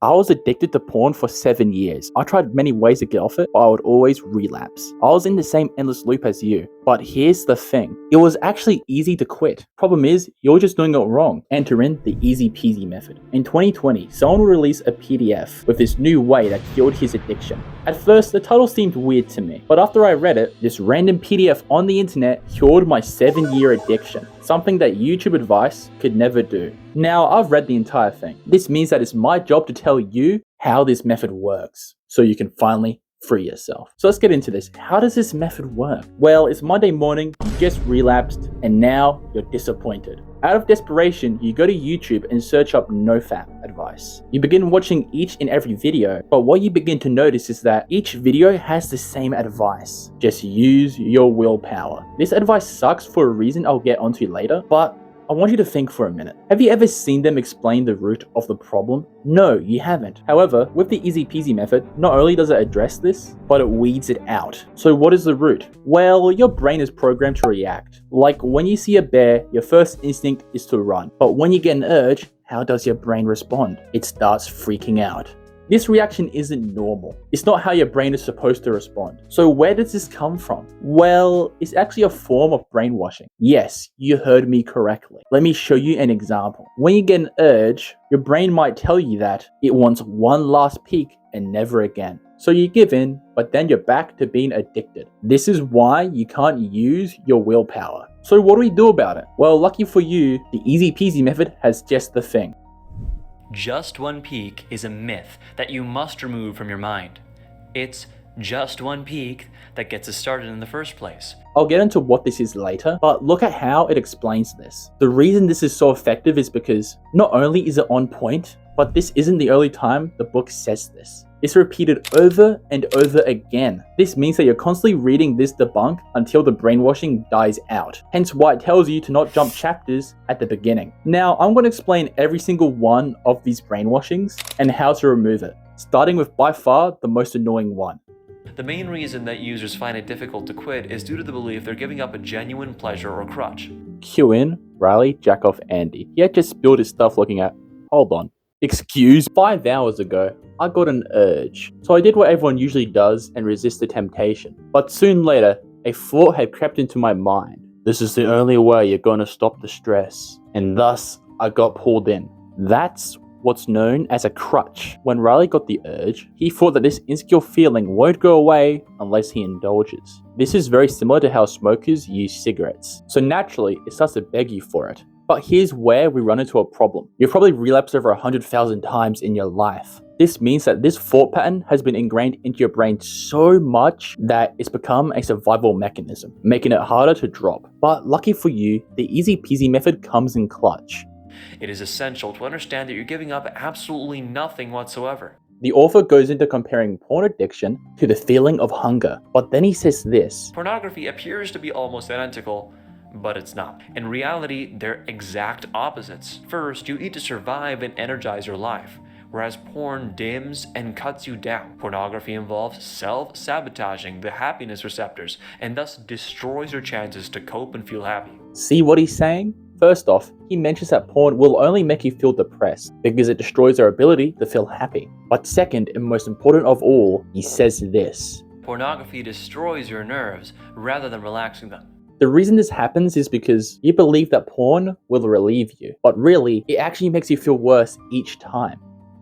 I was addicted to porn for 7 years. I tried many ways to get off it, but I would always relapse. I was in the same endless loop as you. But here's the thing. It was actually easy to quit. Problem is, you're just doing it wrong. Enter in the easy peasy method. In 2020, someone released a PDF with this new way that cured his addiction. At first, the title seemed weird to me, but after I read it, this random PDF on the internet cured my 7-year addiction. Something that YouTube advice could never do. Now, I've read the entire thing. This means that it's my job to tell you how this method works, so you can finally free yourself. So let's get into this. How does this method work? Well, it's Monday morning, you just relapsed, and now you're disappointed. Out of desperation, you go to YouTube and search up NoFap advice. You begin watching each and every video, but what you begin to notice is that each video has the same advice. Just use your willpower. This advice sucks for a reason I'll get onto later, but I want you to think for a minute. Have you ever seen them explain the root of the problem? No, you haven't. However, with the easy peasy method, not only does it address this, but it weeds it out. So what is the root? Well, your brain is programmed to react. Like when you see a bear, your first instinct is to run. But when you get an urge, how does your brain respond? It starts freaking out. This reaction isn't normal. It's not how your brain is supposed to respond. So where does this come from? Well, it's actually a form of brainwashing. Yes, you heard me correctly. Let me show you an example. When you get an urge, your brain might tell you that it wants one last peek and never again. So you give in, but then you're back to being addicted. This is why you can't use your willpower. So what do we do about it? Well, lucky for you, the easy peasy method has just the thing. Just one peek is a myth that you must remove from your mind. It's just one peek that gets us started in the first place. I'll get into what this is later, but look at how it explains this. The reason this is so effective is because not only is it on point, but this isn't the only time the book says this. It's repeated over and over again. This means that you're constantly reading this debunk until the brainwashing dies out. Hence why it tells you to not jump chapters at the beginning. Now, I'm going to explain every single one of these brainwashings and how to remove it, starting with by far the most annoying one. The main reason that users find it difficult to quit is due to the belief they're giving up a genuine pleasure or crutch. Cue in Riley Jackoff Andy. He had just spilled his stuff looking at, hold on. Excuse, 5 hours ago, I got an urge. So I did what everyone usually does and resist the temptation. But soon later, a thought had crept into my mind. This is the only way you're going to stop the stress. And thus, I got pulled in. That's what's known as a crutch. When Riley got the urge, he thought that this insecure feeling won't go away unless he indulges. This is very similar to how smokers use cigarettes. So naturally, it starts to beg you for it. But here's where we run into a problem. You've probably relapsed over 100,000 times in your life. This means that this thought pattern has been ingrained into your brain so much that it's become a survival mechanism, making it harder to drop. But lucky for you, the easy peasy method comes in clutch. It is essential to understand that you're giving up absolutely nothing whatsoever. The author goes into comparing porn addiction to the feeling of hunger, but then he says this. Pornography appears to be almost identical, but it's not. In reality, they're exact opposites. First, you eat to survive and energize your life, whereas porn dims and cuts you down. Pornography involves self-sabotaging the happiness receptors and thus destroys your chances to cope and feel happy. See what he's saying? First off, he mentions that porn will only make you feel depressed because it destroys our ability to feel happy. But second, and most important of all, he says this. Pornography destroys your nerves rather than relaxing them. The reason this happens is because you believe that porn will relieve you, but really, it actually makes you feel worse each time.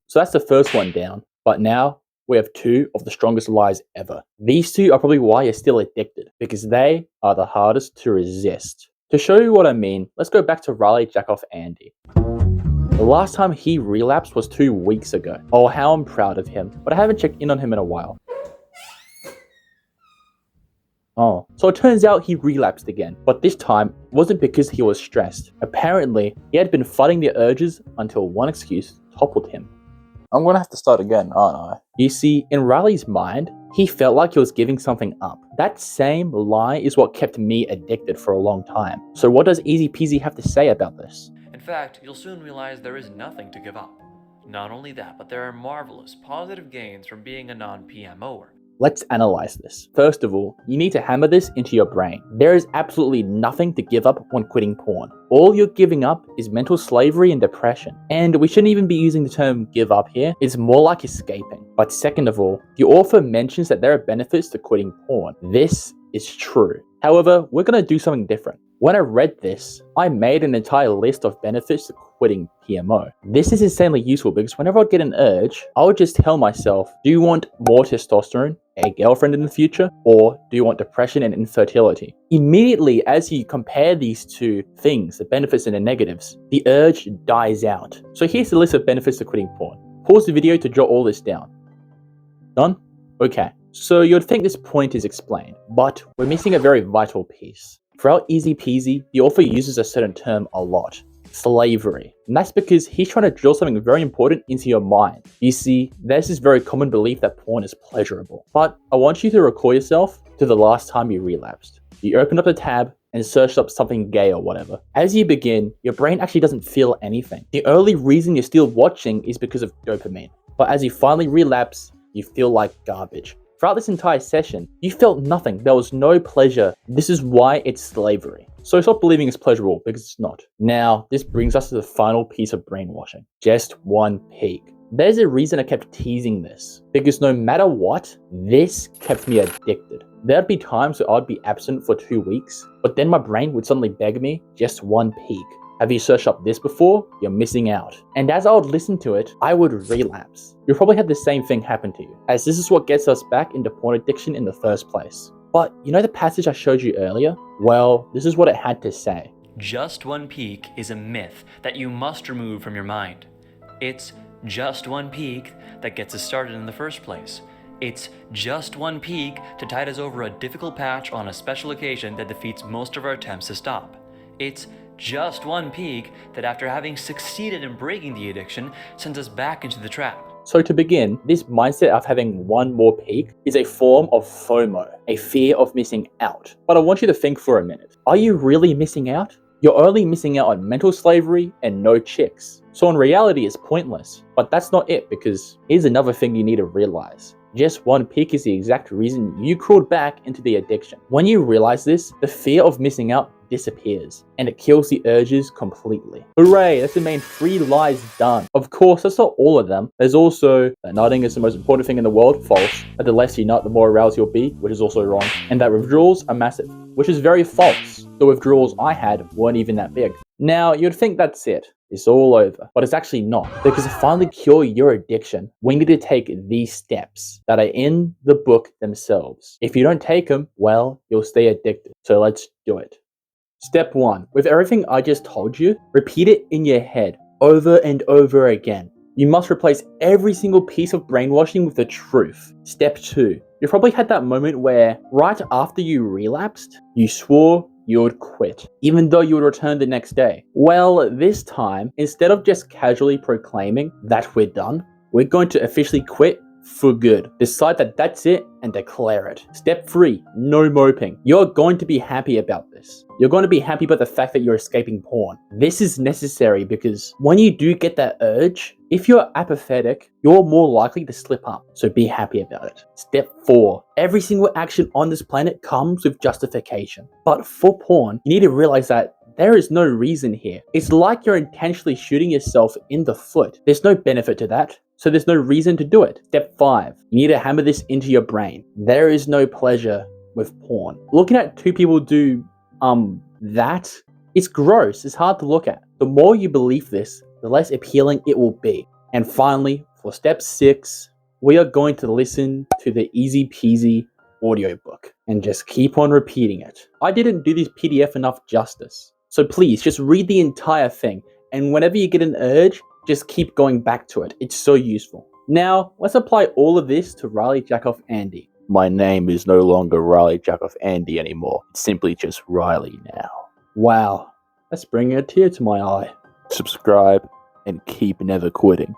So that's the first one down. But now, we have 2 of the strongest lies ever. These 2 are probably why you're still addicted, because they are the hardest to resist. To show you what I mean, let's go back to Riley Jackoff Andy. The last time he relapsed was 2 weeks ago. Oh, how I'm proud of him, but I haven't checked in on him in a while. Oh, so it turns out he relapsed again, but this time wasn't because he was stressed. Apparently, he had been fighting the urges until one excuse toppled him. I'm gonna have to start again, aren't I? You see, in Riley's mind, he felt like he was giving something up. That same lie is what kept me addicted for a long time. So what does Easy Peasy have to say about this? In fact, you'll soon realize there is nothing to give up. Not only that, but there are marvelous positive gains from being a non-PMOer. Let's analyze this. First of all, you need to hammer this into your brain. There is absolutely nothing to give up when quitting porn. All you're giving up is mental slavery and depression. And we shouldn't even be using the term give up here. It's more like escaping. But second of all, the author mentions that there are benefits to quitting porn. This is true. However, we're going to do something different. When I read this, I made an entire list of benefits to quitting PMO. This is insanely useful because whenever I'd get an urge, I would just tell myself, do you want more testosterone, a girlfriend in the future, or do you want depression and infertility? Immediately, as you compare these two things, the benefits and the negatives, the urge dies out. So here's the list of benefits to quitting porn. Pause the video to jot all this down. Done? Okay. So you'd think this point is explained, but we're missing a very vital piece. Throughout Easy Peasy, the author uses a certain term a lot. Slavery. And that's because he's trying to drill something very important into your mind. You see, there's this very common belief that porn is pleasurable. But I want you to recall yourself to the last time you relapsed. You opened up the tab and searched up something gay or whatever. As you begin, your brain actually doesn't feel anything. The only reason you're still watching is because of dopamine. But as you finally relapse, you feel like garbage. Throughout this entire session, you felt nothing. There was no pleasure. This is why it's slavery. So stop believing it's pleasurable, because it's not. Now, this brings us to the final piece of brainwashing. Just one peek. There's a reason I kept teasing this, because no matter what, this kept me addicted. There'd be times where I'd be absent for 2 weeks, but then my brain would suddenly beg me, just one peek. Have you searched up this before? You're missing out. And as I would listen to it, I would relapse. You'll probably have the same thing happen to you, as this is what gets us back into porn addiction in the first place. But you know the passage I showed you earlier? Well, this is what it had to say. Just one peek is a myth that you must remove from your mind. It's just one peek that gets us started in the first place. It's just one peek to tide us over a difficult patch on a special occasion that defeats most of our attempts to stop. It's just one peek that after having succeeded in breaking the addiction sends us back into the trap. So to begin, this mindset of having one more peek is a form of FOMO, a fear of missing out. But I want you to think for a minute. Are you really missing out? You're only missing out on mental slavery and no chicks. So in reality, it's pointless. But that's not it, because here's another thing you need to realize. Just one peek is the exact reason you crawled back into the addiction. When you realize this, the fear of missing out disappears, and it kills the urges completely. Hooray, that's the main 3 lies done. Of course, that's not all of them. There's also that nutting is the most important thing in the world, false. That the less you nut, the more aroused you'll be, which is also wrong. And that withdrawals are massive, which is very false. The withdrawals I had weren't even that big. Now, you'd think that's it. It's all over, but it's actually not, because to finally cure your addiction, we need to take these steps that are in the book themselves. If you don't take them, well, you'll stay addicted. So let's do it. Step 1. With everything I just told you, repeat it in your head over and over again. You must replace every single piece of brainwashing with the truth. Step 2. You probably had that moment where, right after you relapsed, you swore you would quit, even though you would return the next day. Well, this time, instead of just casually proclaiming that we're done, we're going to officially quit for good. Decide that that's it and declare it. Step 3, no moping. You're going to be happy about this. You're going to be happy about the fact that you're escaping porn. This is necessary because when you do get that urge, if you're apathetic, you're more likely to slip up. So be happy about it. Step 4, every single action on this planet comes with justification. But for porn, you need to realize that there is no reason here. It's like you're intentionally shooting yourself in the foot. There's no benefit to that, so there's no reason to do it. Step 5, you need to hammer this into your brain. There is no pleasure with porn. Looking at 2 people do that, it's gross. It's hard to look at. The more you believe this, the less appealing it will be. And finally, for step 6, we are going to listen to the Easy Peasy audiobook and just keep on repeating it. I didn't do this PDF enough justice. So please, just read the entire thing, and whenever you get an urge, just keep going back to it. It's so useful. Now, let's apply all of this to Riley Jackoff Andy. My name is no longer Riley Jackoff Andy anymore. It's simply just Riley now. Wow, that's bringing a tear to my eye. Subscribe and keep never quitting.